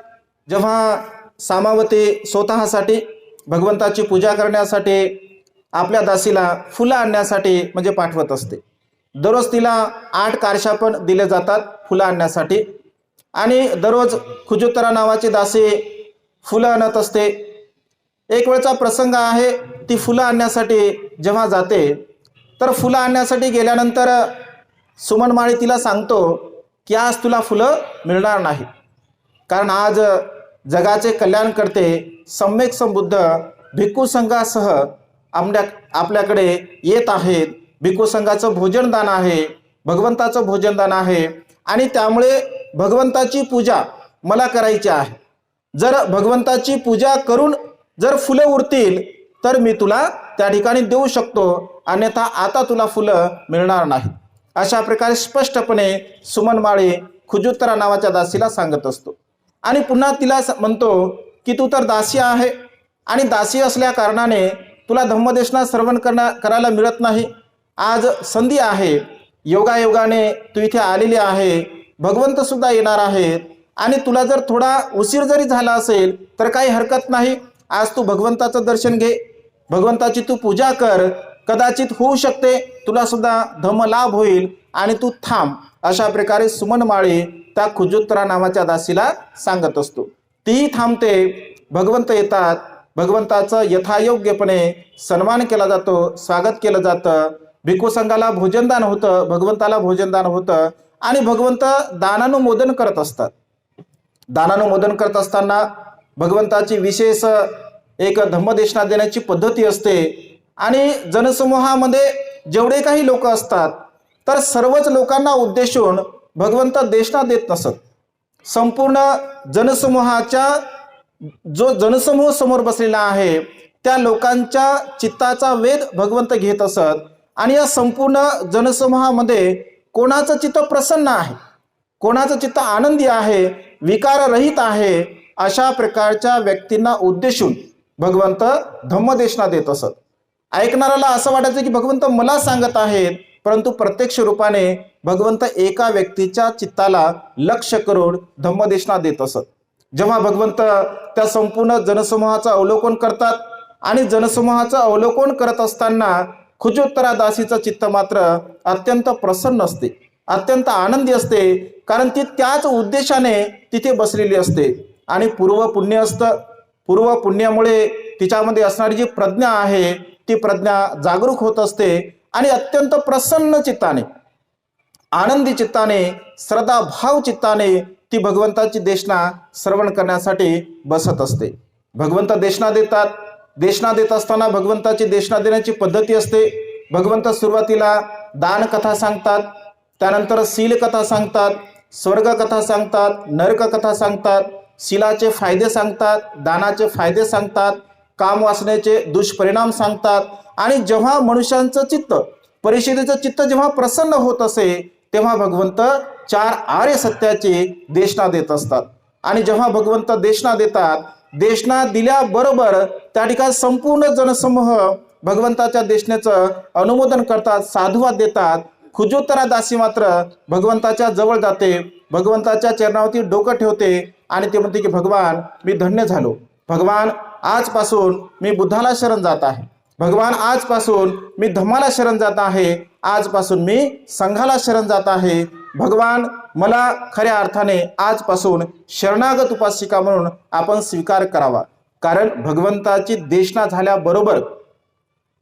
Speaker 1: जेव्हा सामावती स्वतःसाठी भगवंताची पूजा करण्यासाठी आपल्या दासीला फुलं आणण्यासाठी म्हणजे पाठवत असते. दररोज तिला 8 कारशा पण दिले जातात फुलं आणण्यासाठी. आणि दररोज खुजुत्तरा नावाची दासी फुलं आणत असते. एक वेळचा प्रसंग आहे, ती फुलं आणण्यासाठी जेव्हा जाते तर फुलं आणण्यासाठी गेल्यानंतर सुमनमाळी तिला सांगतो की आज तुला फुलं मिळणार नाही, कारण आज जगाचे कल्याण करते सम्यक संबुद्ध भिक्खू संघासह आपल्याकडे येत आहेत. भिक्खू संघाचं भोजनदान आहे, भगवंताचं भोजनदान आहे आणि त्यामुळे भगवंताची पूजा मला करायची आहे. जर भगवंताची पूजा करून जर फुलं उरतील तर मी तुला त्या ठिकाणी देऊ शकतो, अन्यथा आता तुला फुलं मिळणार नाही. अशा प्रकारे स्पष्टपणे सुमनमाळी खुजुत्तरा नावाच्या दासीला सांगत असतो. आणि पुन्हा तिला म्हणतो की तू तर दासी आहे आणि दासी असल्या कारणाने तुला धम्मदेशना श्रवण करायला मिळत नाही. आज संधी आहे, योगायोगाने तू इथे आलेली आहे, भगवंत सुद्धा येणार आहेत आणि तुला जर थोडा उशीर जरी झाला असेल तर काही हरकत नाही. आज तू भगवंताचं दर्शन घे, भगवंताची तू पूजा कर, कदाचित होऊ शकते तुला सुद्धा धम्मलाभ होईल आणि तू थांब. अशा प्रकारे सुमनमाळी त्या खुजुत्तरा नावाच्या दासीला सांगत असतो. तीही थांबते. भगवंत येतात, भगवंताचं यथायोग्यपणे सन्मान केला जातो, स्वागत केलं जातं. भिक्खू संघाला भोजनदान होतं, भगवंताला भोजनदान होतं आणि भगवंत दानानुमोदन करत असतात. दानानुमोदन करत असताना भगवंताची विशेष एक धम्मदेशना देण्याची पद्धती असते आणि जनसमूहामध्ये जेवढे काही लोक असतात तर सर्वच लोकांना उद्देशून भगवंत देशना देत नसत. संपूर्ण जनसमूहाच्या जो जनसमूह समोर बसलेला आहे त्या लोकांच्या चित्ताचा वेध भगवंत घेत असत आणि या संपूर्ण जनसमूहामध्ये कोणाचं चित्त प्रसन्न आहे, कोणाचं चित्त आनंदी आहे, विकाररहित आहे, अशा प्रकारच्या व्यक्तींना उद्देशून भगवंत धम्मदेशना देत असत. ऐकणाऱ्याला असं वाटायचं की भगवंत मला सांगत आहेत, परंतु प्रत्यक्ष रूपाने भगवंत एका व्यक्तीच्या चित्ताला लक्ष करून धम्मदेशना देत असत. जेव्हा भगवंत त्या संपूर्ण जनसमूहाचं अवलोकन करतात आणि जनसमूहाचं अवलोकन करत असताना खुजुत्तरा दासीचं चित्त मात्र अत्यंत प्रसन्न असते, अत्यंत आनंदी असते, कारण ती त्याच उद्देशाने तिथे बसलेली असते आणि पूर्व पुण्य असतं. पूर्व पुण्यामुळे तिच्यामध्ये असणारी जी प्रज्ञा आहे ती प्रज्ञा जागरूक होत असते आणि अत्यंत प्रसन्न चित्ताने, आनंदी चित्ताने, श्रद्धाभाव चित्ताने ती भगवंताची देशना श्रवण करण्यासाठी बसत असते. भगवंत देशना देतात. देशना देत असताना भगवंताची देशना देण्याची पद्धती असते. भगवंत सुरुवातीला दान कथा सांगतात, त्यानंतर शील कथा सांगतात, स्वर्ग कथा सांगतात, नरक कथा सांगतात, शीलाचे फायदे सांगतात, दानाचे फायदे सांगतात, काम वासनेचे दुष्परिणाम सांगतात. आणि जेव्हा मनुष्यांचं चित्त, परिषदेचं चित्त जेव्हा प्रसन्न होत असे तेव्हा भगवंत 4 आर्य सत्याची देशना देत असतात. आणि जेव्हा भगवंत देशना देतात, देशना दिल्याबरोबर त्या ठिकाणी संपूर्ण जनसमूह भगवंताच्या देशनेचं अनुमोदन करतात, साधुवाद देतात. खुजुत्तरा दासी मात्र भगवंताच्या जवळ जाते, भगवंताच्या चरणावरती डोकं ठेवते आणि ते म्हणते की भगवान मी धन्य झालो, भगवान आजपासून मी बुद्धाला शरण जात आहे, भगवान आजपासून मी धम्माला शरण जात आहे, आजपासून मी संघाला शरण जात आहे, भगवान मला खऱ्या अर्थाने आजपासून शरणागत उपासिका म्हणून आपण स्वीकार करावा. कारण भगवंताची देशना झाल्याबरोबर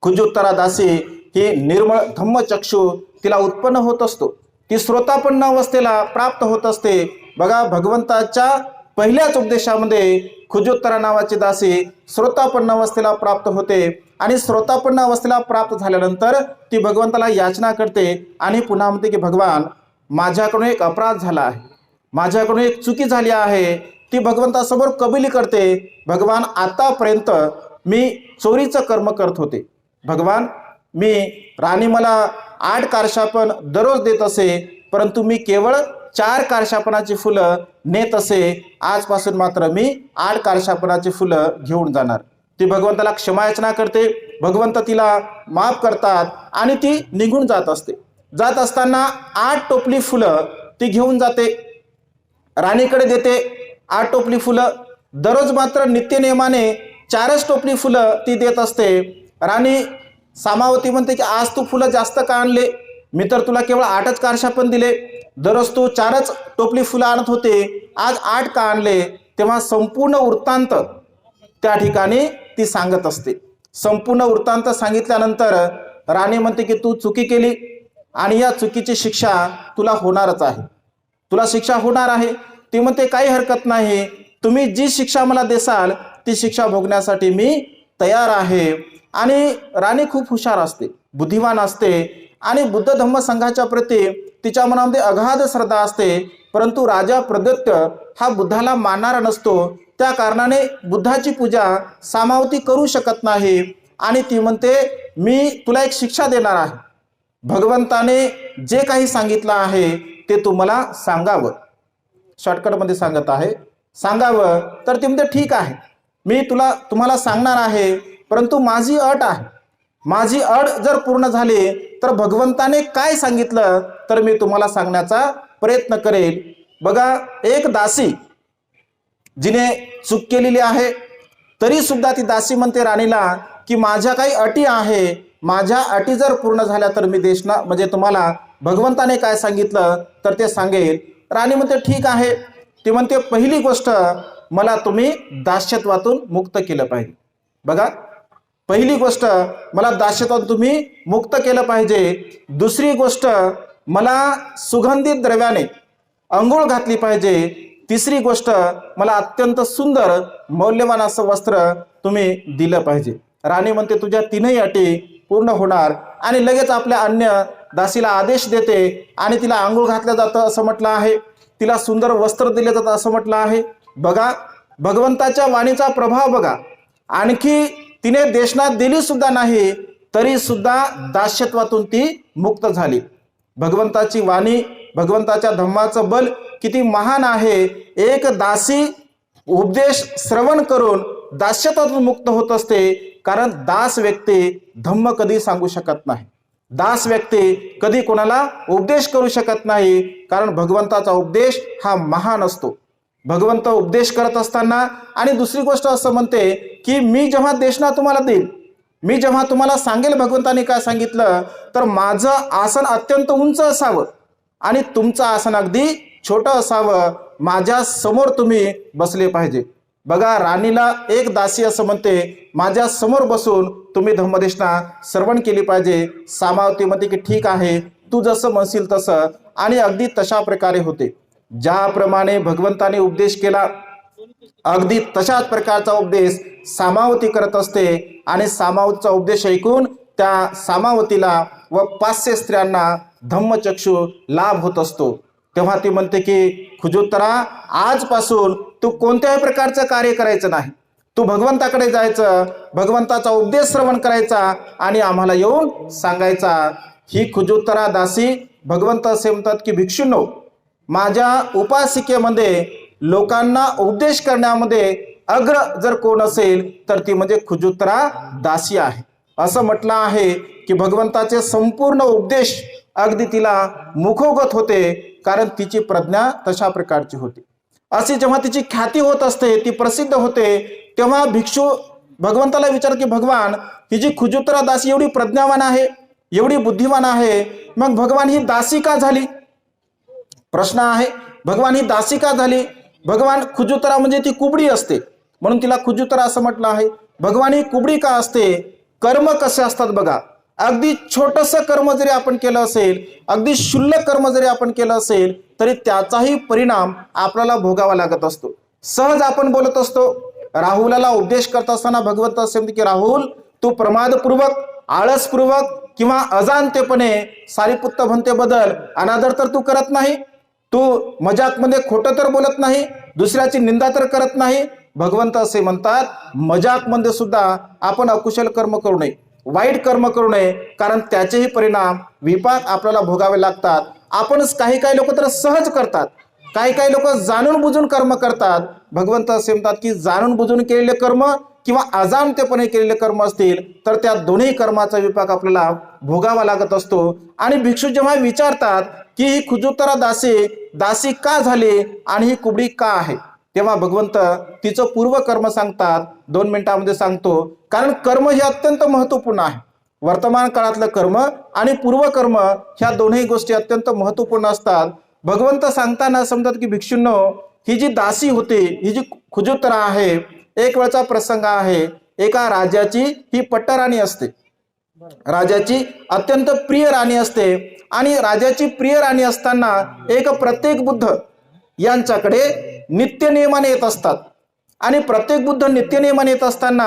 Speaker 1: खुजुत्तरा दासी ही निर्मळ धम्मचक्षु तिला उत्पन्न होत असतो, ती श्रोतापन्न अवस्थेला प्राप्त होत असते. बघा, भगवंताच्या पहिल्याच उपदेशामध्ये खुजुत्तरा नावाची दासी श्रोतापन्न अवस्थेला प्राप्त होते आणि श्रोतापन्न अवस्थेला प्राप्त झाल्यानंतर ती भगवंताला याचना करते आणि पुन्हा म्हणते की भगवान माझ्याकडून एक अपराध झाला आहे, माझ्याकडून एक चुकी झाली आहे. ती भगवंतासमोर कबुली करते, भगवान आतापर्यंत मी चोरीचं कर्म करत होते, भगवान मी राणी मला 8 कारशापन दररोज देत असे, परंतु मी केवळ 4 कारशापनाची फुलं नेत असे, आजपासून मात्र मी 8 कारशापनाची फुलं घेऊन जाणार. ती भगवंताला क्षमायाचना करते, भगवंत तिला माफ करतात आणि ती निघून जात असते. जात असताना 8 टोपली फुलं ती घेऊन जाते, राणीकडे देते 8 टोपली फुलं. दररोज मात्र नित्यनेमाने 4च टोपली फुलं ती देत असते. राणी सामावती म्हणते की आज तू फुलं जास्त का आणले, मी तर तुला केवळ 8च कारशा पण दिले. दररोज तू 4च टोपली फुलं आणत होते, आज 8 का आणले. तेव्हा संपूर्ण वृत्तांत त्या ठिकाणी ती सांगत असते. संपूर्ण वृत्तांत सांगितल्यानंतर राणी म्हणते की तू चुकी केली आणि या चुकीची शिक्षा तुला होणारच आहे, तुला शिक्षा होणार आहे. ती म्हणते काही हरकत नाही, तुम्ही जी शिक्षा मला देसाल ती शिक्षा भोगण्यासाठी मी तयार आहे. आणि राणी खूप हुशार असते, बुद्धिवान असते आणि बुद्ध धम्म संघाच्या प्रती तिच्या मनामध्ये अगाध श्रद्धा असते. परंतु राजा प्रदत्त हा बुद्धाला मानणारा नसतो, त्या कारणाने बुद्धाची पूजा सामावती करू शकत नाही. आणि ती म्हणते मी तुला एक शिक्षा देणार आहे, भगवंताने जे काही सांगितलं आहे ते तू मला सांगावं. शॉर्टकटमध्ये सांगत आहे, सांगावं. तर ती म्हणते ठीक आहे, मी तुम्हाला सांगणार आहे, परंतु माझी अट आहे. माझी अट जर पूर्ण झाली तर भगवंताने काय सांगितलं तर मी तुम्हाला सांगण्याचा प्रयत्न करेल. बघा, एक दासी जिने चूक केलेली आहे तरी सुद्धा ती दासी म्हणते राणीला की माझ्या काही अटी आहे, माझ्या अटी जर पूर्ण झाल्या तर मी म्हणजे तुम्हाला भगवंताने काय सांगितलं तर ते सांगेल. राणी म्हणते ठीक आहे. ती म्हणते पहिली गोष्ट मला तुम्ही दास्यत्वातून मुक्त केलं पाहिजे. बघा, पहिली गोष्ट मला दास्यत्वातून तुम्ही मुक्त केलं पाहिजे. दुसरी गोष्ट मला सुगंधित द्रव्याने अंघोळ घातली पाहिजे. तिसरी गोष्ट मला अत्यंत सुंदर मौल्यवान असं वस्त्र तुम्ही दिलं पाहिजे. राणी म्हणते तुझ्या तीनही अटी पूर्ण होणार. आणि लगेच आपल्या अन्य दासीला आदेश देते आणि तिला आंघोळ घातलं जातं असं म्हटलं आहे, तिला सुंदर वस्त्र दिले जातं असं म्हटलं आहे. बघा, भगवंताच्या वाणीचा प्रभाव बघा. आणखी तिने देशना दिली सुद्धा नाही तरी सुद्धा दास्यत्वातून ती मुक्त झाली. भगवंताची वाणी, भगवंताच्या धम्माचं बल किती महान आहे. एक दासी उपदेश श्रवण करून दास्यत्वातून मुक्त होत असते, कारण दास व्यक्ती धम्म कधी सांगू शकत नाही, दास व्यक्ती कधी कोणाला उपदेश करू शकत नाही, कारण भगवंताचा उपदेश हा महान असतो. भगवंत उपदेश करत असताना आणि दुसरी गोष्ट असं म्हणते की मी जेव्हा देशना तुम्हाला देईल, मी जेव्हा तुम्हाला सांगेल भगवंताने काय सांगितलं तर माझं आसन अत्यंत उंच असावं आणि तुमचं आसन अगदी छोटं असावं, माझ्या समोर तुम्ही बसले पाहिजे. बघा, राणीला एक दासी असं म्हणते माझ्या समोर बसून तुम्ही धम्मदेशना श्रवण केली पाहिजे. सामावती म्हणते की ठीक आहे, तू जसं म्हणशील तसं. आणि अगदी तशा प्रकारे होते. ज्याप्रमाणे भगवंताने उपदेश केला अगदी तशाच प्रकारचा उपदेश सामावती करत असते. आणि सामावतीचा उपदेश ऐकून त्या सामावतीला व 500 स्त्रियांना धम्मचक्षु लाभ होत असतो. तेव्हा ती म्हणते की खुजूतरा, आजपासून तू कोणत्याही प्रकारचं कार्य करायचं नाही, तू भगवंताकडे जायचं, भगवंताचा उपदेश श्रवण करायचा आणि आम्हाला येऊन सांगायचा. ही खुजूतरा दासी भगवंत असे म्हणतात की भिक्षुंनो, माझ्या उपासिकेमध्ये लोकांना उपदेश करण्यामध्ये अग्र जर कोण असेल तर ती म्हणजे खुजूतरा दासी आहे. असं म्हटलं आहे की भगवंताचे संपूर्ण उपदेश अगदी तिला मुखोगत होते, कारण तिची प्रज्ञा तशा प्रकारची होती. अशी जेव्हा तिची ख्याती होत असते, ती प्रसिद्ध होते, तेव्हा भिक्षू भगवंताला विचार की भगवान, ही जी खुजूतरा दासी एवढी प्रज्ञावान आहे, एवढी बुद्धिवान आहे, मग भगवान ही दासी का झाली? प्रश्न आहे, भगवान ही दासी का झाली? भगवान खुजूतरा म्हणजे ती कुबडी असते म्हणून तिला खुजूतरा असं म्हटलं आहे. भगवान ही कुबडी का असते? कर्म कसे असतात बघा, अगदी छोटंसं कर्म जरी आपण केलं असेल, अगदी क्षुल्लक कर्म जरी आपण केलं असेल तरी त्याचाही परिणाम आपल्याला भोगावा लागत असतो. सहज आपण बोलत असतो. राहुलाला उपदेश करत असताना भगवंत असे म्हणते की राहुल, तू प्रमादपूर्वक, आळसपूर्वक किंवा अजाणतेपणे सारीपुत्त म्हणते बदल अनादर तर तू करत नाही, तू मजाकमध्ये खोटं तर बोलत नाही, दुसऱ्याची निंदा तर करत नाही. भगवंत असे म्हणतात मजाकमध्ये सुद्धा आपण अकुशल कर्म करू नये, वाईट कर्म करू नये, कारण त्याचेही परिणाम विपाक आपल्याला भोगावे लागतात. आपणच काही लोक तर सहज करतात, काही लोक जाणून बुजून कर्म करतात. भगवंत असे म्हणतात की जाणून बुजून केलेले कर्म किंवा अजाणतेपणे केलेले कर्म असतील तर त्या दोन्ही कर्माचा विपाक आपल्याला भोगावा लागत असतो. आणि भिक्षू जेव्हा विचारतात की ही खुजूतरा दासी का झाली आणि ही कुबडी का आहे, तेव्हा भगवंत तिचं पूर्वकर्म सांगतात. 2 मिनिटांमध्ये सांगतो, कारण कर्म हे अत्यंत महत्त्वपूर्ण आहे. वर्तमान काळातलं कर्म आणि पूर्वकर्म ह्या दोन्ही गोष्टी अत्यंत महत्त्वपूर्ण असतात. भगवंत सांगताना समजतात की भिक्षूंनो, ही जी दासी होती, ही जी खुजुत्रा आहे, एक वेळचा प्रसंग आहे. एका राजाची ही पट्टराणी असते, राजाची अत्यंत प्रिय राणी असते. आणि राजाची प्रिय राणी असताना एक प्रत्येक बुद्ध यांच्याकडे नित्यनियमाने येत असतात. आणि प्रत्येक बुद्ध नित्यनियमाने येत असताना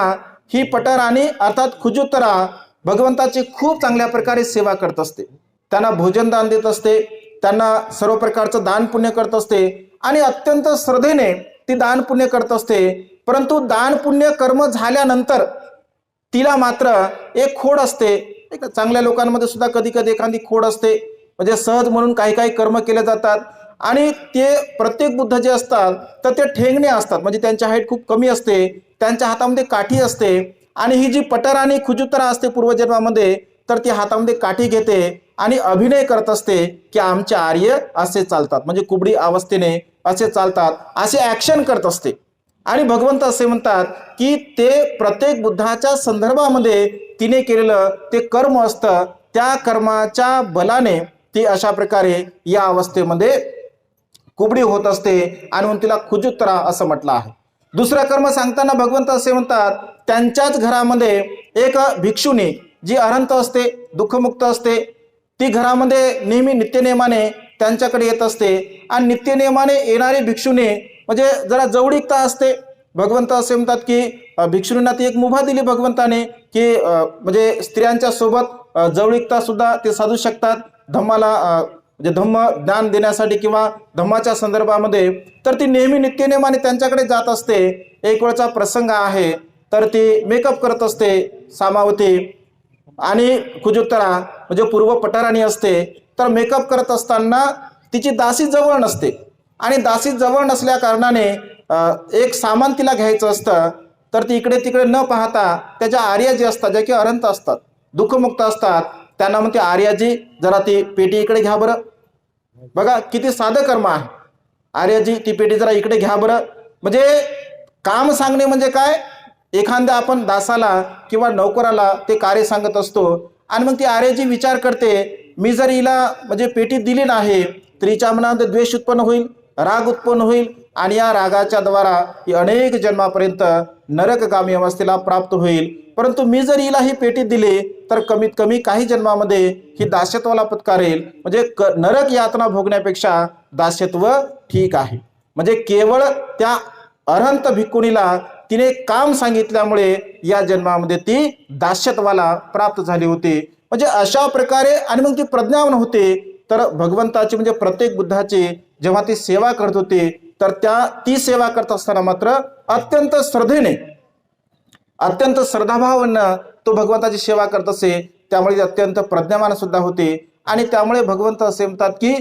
Speaker 1: ही पटराणी अर्थात खुजुत्रा भगवंताची खूप चांगल्या प्रकारे सेवा करत असते. त्यांना भोजन दान देत असते, त्यांना सर्व प्रकारचं दान पुण्य करत असते आणि अत्यंत श्रद्धेने ती दान पुण्य करत असते. परंतु दान पुण्य कर्म झाल्यानंतर तिला मात्र एक खोड असते. एक चांगल्या लोकांमध्ये सुद्धा कधी कधी एखादी खोड असते, म्हणजे सहज म्हणून काही काही कर्म केले जातात. आणि ते प्रत्येक बुद्ध जे असतात तर ते ठेंगणे असतात, म्हणजे त्यांची हाईट खूप कमी असते, त्यांच्या हातामध्ये काठी असते. आणि ही जी पटराणी खुजुत्रा असते पूर्वजन्मामध्ये, तर ती हातामध्ये काठी घेते आणि अभिनय करत असते की आमचे आर्य असे चालतात, म्हणजे कुबडी अवस्थेने असे चालतात, असे ऍक्शन करत असते. आणि भगवंत असे म्हणतात की ते प्रत्येक बुद्धाच्या संदर्भामध्ये तिने केलेलं ते कर्म असतं, त्या कर्माच्या बलाने ती अशा प्रकारे या अवस्थेमध्ये कुबडी होत असते आणि म्हणून तिला खुजुत्रा असं म्हटलं आहे. दुसरं कर्म सांगताना भगवंत असे म्हणतात, त्यांच्याच घरामध्ये एक भिक्षुणी जी अरहंत असते, दुःखमुक्त असते, ती घरामध्ये नेहमी नित्यनेमाने त्यांच्याकडे येत असते. आणि नित्यनेमाने येणारी भिक्षुणी म्हणजे जरा जवळीकता असते. भगवंत असे म्हणतात की भिक्षुणींना ती एक मुभा दिली भगवंताने की म्हणजे स्त्रियांच्या सोबत जवळीकता सुद्धा ते साधू शकतात धम्माला, म्हणजे धम्म ज्ञान देण्यासाठी किंवा धम्माच्या संदर्भामध्ये. तर ती नेहमी नित्यनेमाने त्यांच्याकडे जात असते. एक वेळचा प्रसंग आहे, तर ती मेकअप करत असते सामावती. आणि खुजुत्रा म्हणजे पूर्व पटराणी असते, तर मेकअप करत असताना तिची दासी जवळ नसते. आणि दासी जवळ नसल्या कारणाने एक सामान तिला घ्यायचं असतं, तर ती इकडे तिकडे न पाहता त्याच्या आर्या जी असतात, ज्या की अरहंत असतात, दुःखमुक्त असतात, त्यांना म्हणते आर्याजी जरा ती पेटी इकडे घ्या बरं. बघा किती साधं कर्म आहे. आर्याजी ती पेटी जरा इकडे घ्या बरं. म्हणजे काम सांगणे म्हणजे काय, एखाद्या आपण दासाला किंवा नोकराला ते कार्य सांगत असतो आणि मग ती आर्याजी विचार करते, मी जर हिला म्हणजे पेटी दिली नाही तर हिच्या मनामध्ये द्वेष उत्पन्न होईल, राग उत्पन्न होईल आणि या रागाच्या द्वारा ही अनेक जन्मापर्यंत नरकगामी अवस्थेला प्राप्त होईल. परंतु मी जर हिला ही पेटी दिली तर कमीत कमी काही जन्मामध्ये ही दास्यत्वाला पत्कारेल. म्हणजे नरक यातना भोगण्यापेक्षा दास्यत्व ठीक आहे. म्हणजे केवळ त्या अरहंत भिक्खुनीला तिने काम सांगितल्यामुळे या जन्मामध्ये ती दास्यत्वाला प्राप्त झाली होती. म्हणजे अशा प्रकारे आणि मग ती प्रज्ञावान होते. तर भगवंताची म्हणजे प्रत्येक बुद्धाची जेव्हा ती सेवा करत होती, तर ती सेवा करत असताना मात्र अत्यंत श्रद्धेने, अत्यंत श्रद्धाभावानं तो भगवंताची सेवा करत असे. त्यामुळे अत्यंत प्रज्ञावान सुद्धा होते. आणि त्यामुळे भगवंत असे म्हणतात की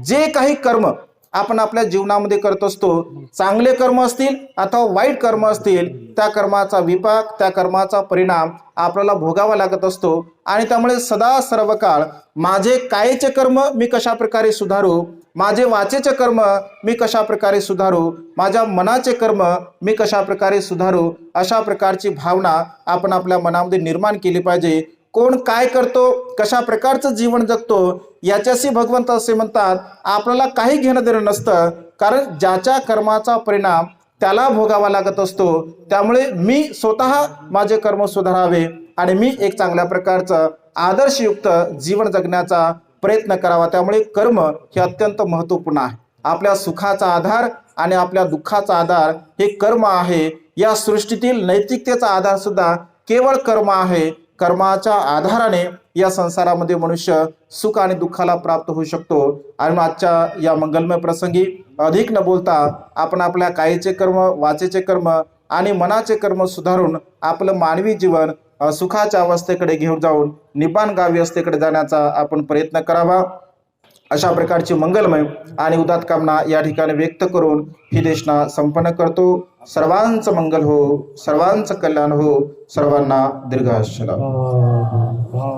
Speaker 1: जे काही कर्म आपण आपल्या जीवनामध्ये करत असतो, चांगले कर्म असतील अथवा वाईट कर्म असतील, त्या कर्माचा विपाक, त्या कर्माचा परिणाम आपल्याला भोगावा लागत असतो. आणि त्यामुळे सदा सर्व काळ माझे कायेचे कर्म मी कशा प्रकारे सुधारू, माझे वाचेचे कर्म मी कशा प्रकारे सुधारू, माझ्या मनाचे कर्म मी कशा प्रकारे सुधारू, अशा प्रकारची भावना आपण आपल्या मनामध्ये निर्माण केली पाहिजे. कोण काय करतो, कशा प्रकारचं जीवन जगतो याच्याशी भगवंत असे म्हणतात आपल्याला काही घेणं देणं नसतं, कारण ज्याच्या कर्माचा परिणाम त्याला भोगावा लागत असतो. त्यामुळे मी स्वतः माझे कर्म सुधारावे आणि मी एक चांगल्या प्रकारचं आदर्शयुक्त जीवन जगण्याचा प्रयत्न करावा. त्यामुळे कर्म हे अत्यंत महत्त्वपूर्ण आहे. आपल्या सुखाचा आधार आणि आपल्या दुःखाचा आधार हे कर्म आहे. या सृष्टीतील नैतिकतेचा आधार सुद्धा केवळ कर्म आहे. कर्माच्या आधाराने या संसारामध्ये मनुष्य सुख आणि दुःखाला प्राप्त होऊ शकतो. आणि आजच्या या मंगलमय प्रसंगी अधिक न बोलता आपण आपल्या कायेचे कर्म, वाचेचे कर्म आणि मनाचे कर्म सुधारून आपलं मानवी जीवन सुखाच्या अवस्थेकडे घेऊन जाऊन निब्बाण गावी अवस्थेकडे जाण्याचा आपण प्रयत्न करावा. अशा प्रकारची मंगलमय आणि उदात्त कामना या ठिकाणी व्यक्त करून ही देशना संपन्न करतो. सर्वांचं मंगल हो, सर्वांचं कल्याण हो, सर्वांना दीर्घायुष्य लाभो.